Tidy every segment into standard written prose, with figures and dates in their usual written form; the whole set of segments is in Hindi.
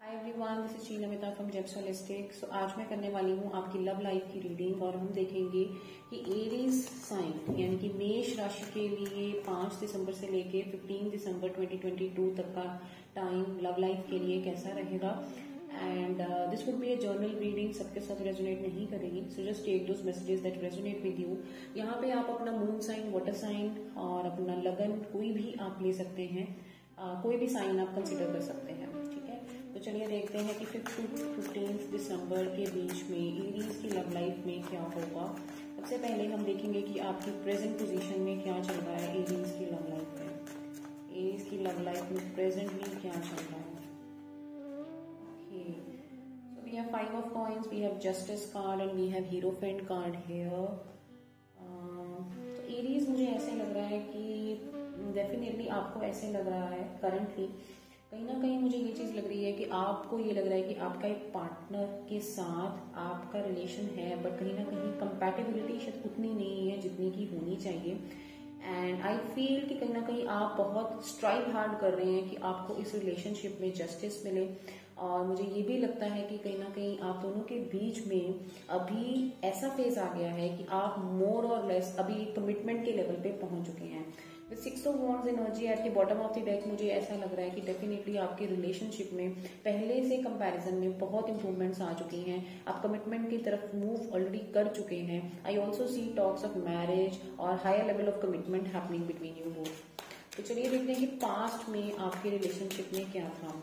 Hi everyone, this is Sheela Mehta from James holistic. So आज मैं करने वाली हूँ आपकी लव लाइफ की रीडिंग और हम देखेंगे कि एरीज साइन यानी कि मेष राशि के लिए 5 दिसंबर से लेके 15 दिसंबर 2022 तक का टाइम लव लाइफ के लिए कैसा रहेगा। And this would be a journal reading, सबके साथ रेजोनेट नहीं करेगी। So just take those messages that resonate with you. यहाँ पे आप अपना मून साइन, वाटर साइन और अपना लगन कोई भी आप ले सकते हैं। कोई भी साइन आप कंसिडर कर सकते हैं, ठीक है। तो चलिए देखते हैं कि 5 to 15 दिसंबर के बीच में एरीज की लव लाइफ में क्या होगा। सबसे पहले हम देखेंगे कि आपकी प्रेजेंट पोजीशन में क्या चल रहा है एरीज की लव लाइफ में। एरीज की लव लाइफ में प्रेजेंटली क्या चल रहा है। Okay, so we have 5 of coins, we have justice card and we have hierophant card here। तो एरीज मुझे ऐसे लग रहा है कि डेफिनेटली आपको ऐसे लग रहा है करंटली कहीं ना कहीं मुझे ये चीज लग रही है कि आपको ये लग रहा है कि आपका एक पार्टनर के साथ आपका रिलेशन है, बट कहीं ना कहीं कंपैटिबिलिटी शायद उतनी नहीं है जितनी की होनी चाहिए। एंड आई फील कि कहीं ना कहीं आप बहुत स्ट्राइव हार्ड कर रहे हैं कि आपको इस रिलेशनशिप में जस्टिस मिले। और मुझे ये भी लगता है कि कहीं ना कहीं आप दोनों के बीच में अभी ऐसा फेज आ गया है कि आप मोर और लेस अभी कमिटमेंट के लेवल पे पहुंच चुके हैं। With 6 of Wands energy at the bottom of the deck मुझे ऐसा लग रहा है कि डेफिनेटली आपके रिलेशनशिप में पहले से कंपैरिजन में बहुत इंप्रूवमेंट्स आ चुकी हैं। आप कमिटमेंट की तरफ मूव ऑलरेडी कर चुके हैं। I also see talks of marriage और higher level of commitment happening between you both. तो चलिए देखते हैं कि पास्ट में आपके रिलेशनशिप में क्या था,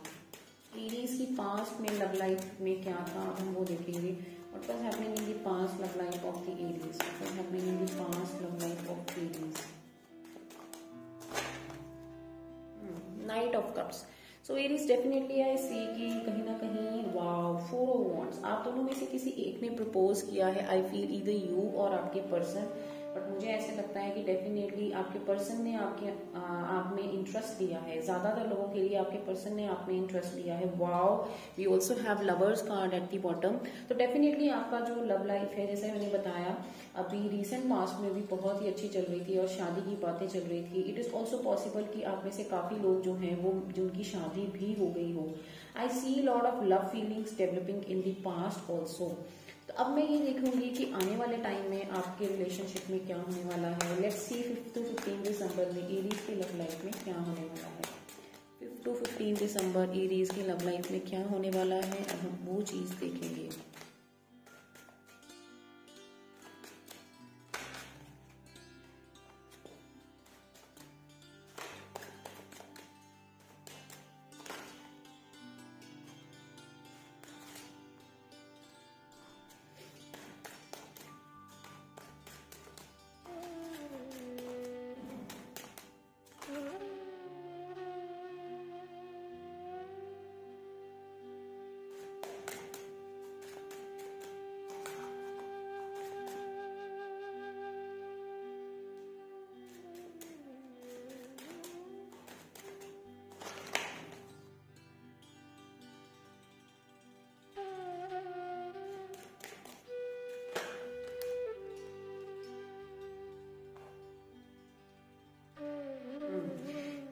एरीज की पास्ट में लव लाइफ में क्या था। अब हम वो देखेंगे what was happening in the past love life of the Aries, what was happening in the past love life of Aries. Knight of cups. So Aries definitely I see कि कहीं ना कहीं वाव 4 of Wands, आप दोनों में से किसी एक ने प्रपोज किया है। आई फील ईदर यू और आपके पर्सन, बट मुझे ऐसा लगता है कि डेफिनेटली आपके पर्सन ने आप में इंटरेस्ट लिया है। ज्यादातर लोगों के लिए आपके पर्सन ने आप में इंटरेस्ट लिया है। Wow, we also have lovers card at the bottom. तो डेफिनेटली आपका जो लव लाइफ है, जैसे मैंने बताया, अभी रिसेंट पास्ट में भी बहुत ही अच्छी चल रही थी और शादी की बातें चल रही थी। इट इज ऑल्सो पॉसिबल कि आप में से काफी लोग जो हैं वो जिनकी शादी भी हो गई हो। I see lot of love feelings developing in the past also. तो अब मैं ये देखूंगी कि आने वाले टाइम में आपके रिलेशनशिप में क्या होने वाला है। लेट्स सी 5 to 15 दिसंबर में एरीज की लव लाइफ में क्या होने वाला है। 5 to 15 दिसंबर एरीज की लव लाइफ में क्या होने वाला है, अब हम वो चीज देखेंगे।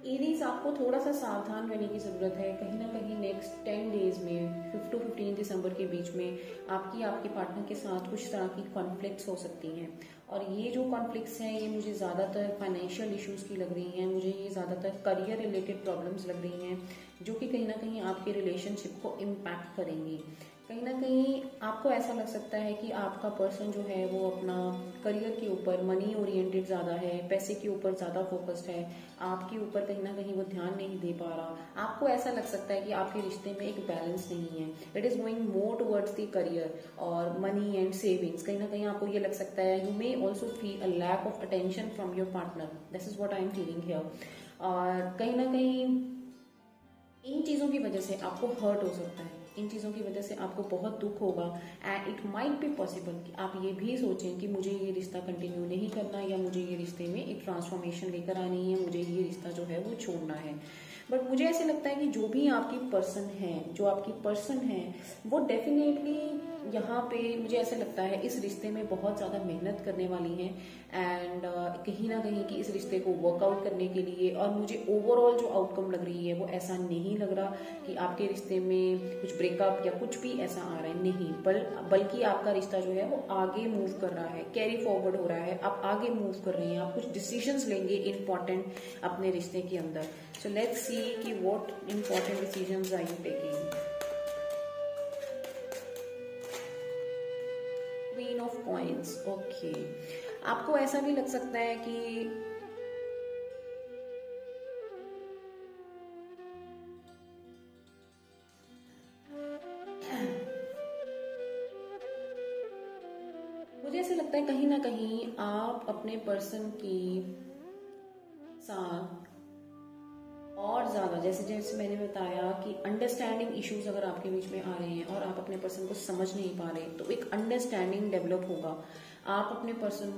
एरीज, आपको थोड़ा सा सावधान रहने की जरूरत है। कहीं ना कहीं नेक्स्ट 10 डेज में 5 to 15 दिसंबर के बीच में आपके पार्टनर के साथ कुछ तरह की कॉन्फ्लिक्ट्स हो सकती हैं। और ये जो कॉन्फ्लिक्ट्स हैं ये मुझे ज्यादातर फाइनेंशियल इश्यूज की लग रही हैं। मुझे ये ज्यादातर करियर रिलेटेड प्रॉब्लम्स लग रही हैं जो कि कहीं ना कहीं आपके रिलेशनशिप को इम्पैक्ट करेंगी। कहीं ना कहीं आपको ऐसा लग सकता है कि आपका पर्सन जो है वो अपना करियर के ऊपर मनी ओरिएंटेड ज्यादा है, पैसे के ऊपर ज्यादा फोकस्ड है, आपके ऊपर कहीं ना कहीं वो ध्यान नहीं दे पा रहा। आपको ऐसा लग सकता है कि आपके रिश्ते में एक बैलेंस नहीं है। It is going more towards the career और मनी एंड सेविंग्स। कहीं ना कहीं आपको ये लग सकता है you may also feel a lack of attention from your partner. This is what I am feeling here. और कहीं ना कहीं इन चीजों की वजह से आपको हर्ट हो सकता है, इन चीजों की वजह से आपको बहुत दुख होगा। And it might be possible कि आप ये भी सोचें कि मुझे ये रिश्ता कंटिन्यू नहीं करना या मुझे ये रिश्ते में एक ट्रांसफॉर्मेशन लेकर आनी है, मुझे ये रिश्ता जो है वो छोड़ना है। बट मुझे ऐसे लगता है कि जो भी आपकी पर्सन है, जो आपकी पर्सन है वो डेफिनेटली यहाँ पे मुझे ऐसा लगता है इस रिश्ते में बहुत ज़्यादा मेहनत करने वाली हैं एंड कहीं ना कहीं कि इस रिश्ते को वर्कआउट करने के लिए, और मुझे ओवरऑल जो आउटकम लग रही है वो ऐसा नहीं लग रहा कि आपके रिश्ते में कुछ ब्रेकअप या कुछ भी ऐसा आ रहा है, नहीं, बल्कि आपका रिश्ता जो है वो आगे मूव कर रहा है, कैरी फॉरवर्ड हो रहा है, आप आगे मूव कर रहे हैं, आप कुछ डिसीजंस लेंगे इंपॉर्टेंट अपने रिश्ते के अंदर। सो लेट्स सी कि what important decisions are you taking. Queen of coins, okay. आपको ऐसा भी लग सकता है कि मुझे ऐसा लगता है कहीं ना कहीं आप अपने पर्सन की साथ और ज्यादा, जैसे जैसे मैंने बताया कि अंडरस्टैंडिंग इश्यूज अगर आपके बीच में आ रहे हैं और आप अपने पर्सन को समझ नहीं पा रहे, तो एक अंडरस्टैंडिंग डेवलप होगा। आप अपने पर्सन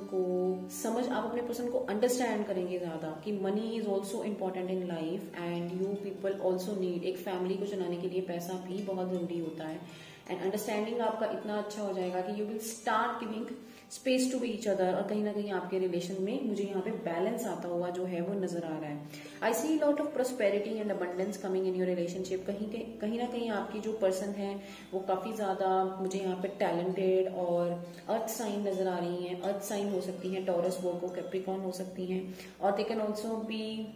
को अंडरस्टैंड करेंगे ज्यादा कि money is also important in life and you people also need, एक फैमिली को चलाने के लिए पैसा भी बहुत जरूरी होता है। एंड अंडरस्टैंडिंग आपका इतना अच्छा हो जाएगा कि you will start giving space to be each other, और कहीं ना कहीं आपके रिलेशन में मुझे यहाँ पे बैलेंस आता हुआ जो है वो नजर आ रहा है। I see lot of prosperity and abundance coming in your relationship. कहीं ना कहीं आपकी जो पर्सन है वो काफी ज्यादा मुझे यहाँ पे टैलेंटेड और अर्थ साइन नजर आ रही हैं। अर्थ साइन हो सकती हैं, टॉरस, वर्गो, कैप्रिकॉर्न हो सकती हैं, और दे कैन ऑल्सो बी,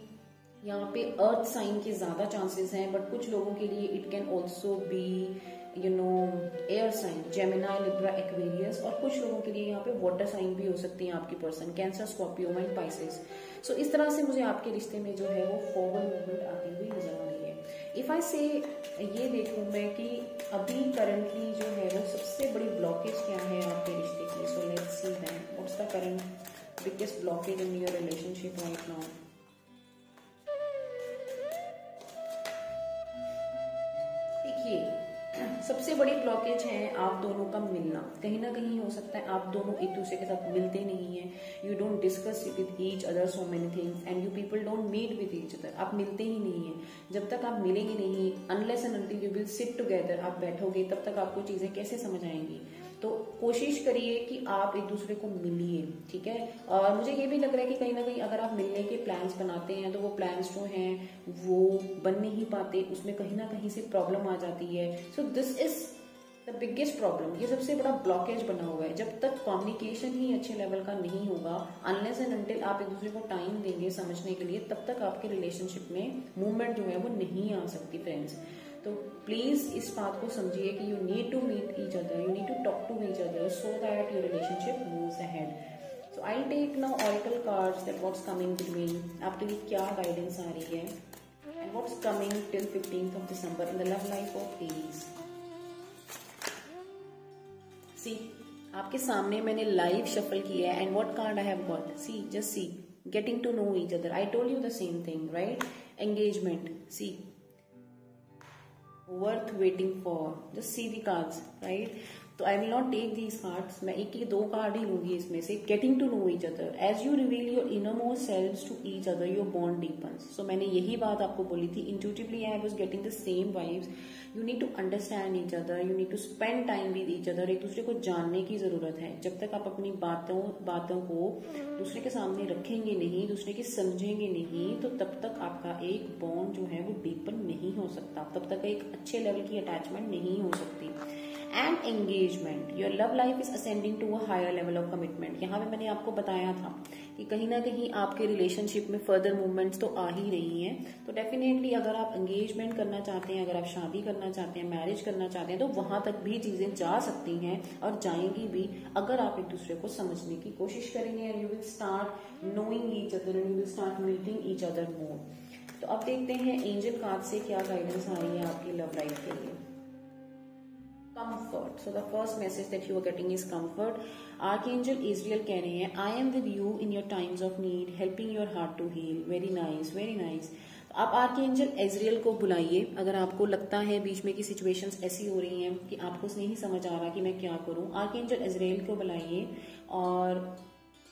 यहाँ पे अर्थ साइन के ज्यादा चांसेस हैं, बट कुछ लोगों के लिए it can also be air sign, Gemini, Libra, Aquarius, और कुछ लोगों के लिए यहाँ पे वाटर साइन भी हो सकती है आपकी person, Cancer, Scorpio and Pisces. So इस तरह से मुझे आपके रिश्ते में जो है वो फॉरवर्ड मूवमेंट आती हुई नजर आ रही है। इफ आई से ये देखूं मैं कि अभी करंटली जो है वो सबसे बड़ी ब्लॉकेज क्या है आपके रिश्ते की। सो let's see that what's the current biggest blockage in your relationship right now. देखिए, सबसे बड़ी ब्लॉकेज है आप दोनों का मिलना। कहीं ना कहीं हो सकता है आप दोनों एक दूसरे के साथ मिलते नहीं है, you don't discuss with each other so many things and you people don't meet with each other. आप मिलते ही नहीं है। जब तक आप मिलेंगे नहीं, unless and until you will sit together, आप बैठोगे, तब तक आपको चीजें कैसे समझ आएंगी। तो कोशिश करिए कि आप एक दूसरे को मिलिए, ठीक है। और मुझे ये भी लग रहा है कि कहीं ना कहीं अगर आप मिलने के प्लान्स बनाते हैं तो वो प्लान्स जो हैं वो बन नहीं पाते, उसमें कहीं ना कहीं से प्रॉब्लम आ जाती है। So this is the biggest problem, ये सबसे बड़ा ब्लॉकेज बना हुआ है। जब तक कम्युनिकेशन ही अच्छे लेवल का नहीं होगा, अनलेस एंड अनटिल आप एक दूसरे को टाइम देंगे समझने के लिए, तब तक आपके रिलेशनशिप में मूवमेंट जो है वो नहीं आ सकती फ्रेंड्स। तो प्लीज इस बात को समझिए कि you need to meet each other, you need to talk to each other so that your relationship moves ahead. So I take now oracle cards that what's coming between, आपके लिए क्या गाइडेंस आ रही है and what's coming till 15th of December in the love life of Aries। See, आपके सामने मैंने लाइव शफल किया है and what card I have got, see, just C, getting to know each other. I told you the same thing, right? Engagement, see, worth waiting for, just see the cards, right? तो I will not take these cards, मैं एक ही दो कार्ड ही लूंगी इसमें से। Getting to know each other, as you reveal your innermost selves to each other your bond deepens. So मैंने यही बात आपको बोली थी, intuitively I was getting the same vibes. You need to understand each other, you need to spend time with each other. एक दूसरे को जानने की जरूरत है। जब तक आप अपनी बातों को दूसरे के सामने रखेंगे नहीं, दूसरे की समझेंगे नहीं, तो तब तक आपका एक बॉन्ड जो है वो डीपन नहीं हो सकता, तब तक एक अच्छे लेवल की अटैचमेंट नहीं हो सकती। And engagement, your love life is ascending to a higher level of commitment. यहाँ पे मैंने आपको बताया था कि कहीं ना कहीं आपके रिलेशनशिप में फर्दर मूवमेंट्स तो आ ही रही हैं। तो डेफिनेटली अगर आप एंगेजमेंट करना चाहते हैं, अगर आप शादी करना चाहते हैं, मैरिज करना चाहते हैं, तो वहां तक भी चीजें जा सकती हैं और जाएंगी भी अगर आप एक दूसरे को समझने की कोशिश करेंगे। And you will start knowing each other and you will start meeting each other more. तो अब देखते हैं एंजल कार्ड से क्या गाइडेंस आ रही है आपकी लव लाइफ के लिए। Comfort. So the first message that you are getting is comfort. Archangel Israel कह रहे हैं, I am with you in your times of need, helping your heart to heal. Very nice, very nice. आप आर्कएंजल इजराइल को बुलाइए अगर आपको लगता है बीच में की सिचुएशंस ऐसी हो रही हैं कि आपको नहीं समझ आ रहा कि मैं क्या करूं। आर्कएंजल इजराइल को बुलाइए और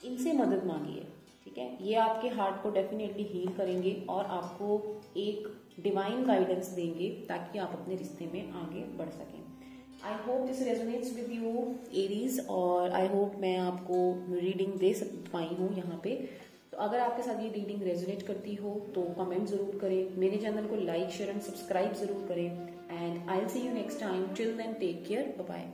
इनसे मदद मांगिए, ठीक है। ये आपके हार्ट को डेफिनेटली हील करेंगे और आपको एक डिवाइन गाइडेंस देंगे ताकि आप अपने रिश्ते में आगे बढ़ सकें। I hope this resonates with you Aries, और आई होप मैं आपको रीडिंग दे पाई हूँ यहाँ पे। तो अगर आपके साथ ये रीडिंग रेजोनेट करती हो तो कमेंट जरूर करें, मेरे चैनल को लाइक शेयर एंड सब्सक्राइब जरूर करें, and I will see you next time. Till then take care, bye bye.